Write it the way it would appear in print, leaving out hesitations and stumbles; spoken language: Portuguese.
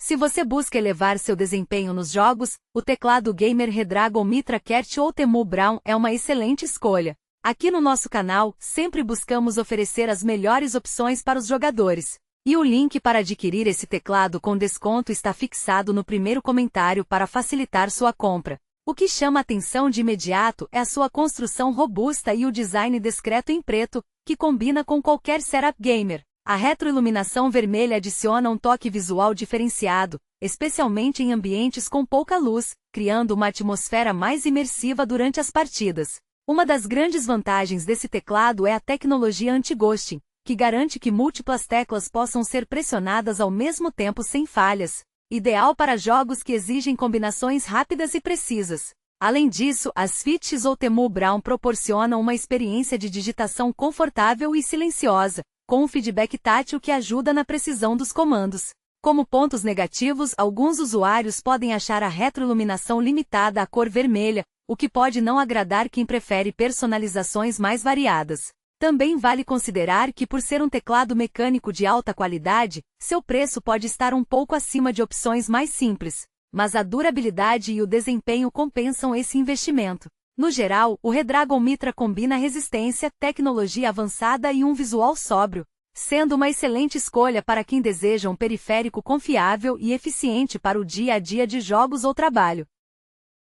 Se você busca elevar seu desempenho nos jogos, o teclado gamer Redragon Mitra Kert ou Temu Brown é uma excelente escolha. Aqui no nosso canal, sempre buscamos oferecer as melhores opções para os jogadores. E o link para adquirir esse teclado com desconto está fixado no primeiro comentário para facilitar sua compra. O que chama atenção de imediato é a sua construção robusta e o design discreto em preto, que combina com qualquer setup gamer. A retroiluminação vermelha adiciona um toque visual diferenciado, especialmente em ambientes com pouca luz, criando uma atmosfera mais imersiva durante as partidas. Uma das grandes vantagens desse teclado é a tecnologia anti-ghosting, que garante que múltiplas teclas possam ser pressionadas ao mesmo tempo sem falhas, ideal para jogos que exigem combinações rápidas e precisas. Além disso, as Fitch ou Temu Brown proporcionam uma experiência de digitação confortável e silenciosa, com um feedback tátil que ajuda na precisão dos comandos. Como pontos negativos, alguns usuários podem achar a retroiluminação limitada à cor vermelha, o que pode não agradar quem prefere personalizações mais variadas. Também vale considerar que, por ser um teclado mecânico de alta qualidade, seu preço pode estar um pouco acima de opções mais simples, mas a durabilidade e o desempenho compensam esse investimento. No geral, o Redragon Mitra combina resistência, tecnologia avançada e um visual sóbrio, sendo uma excelente escolha para quem deseja um periférico confiável e eficiente para o dia a dia de jogos ou trabalho.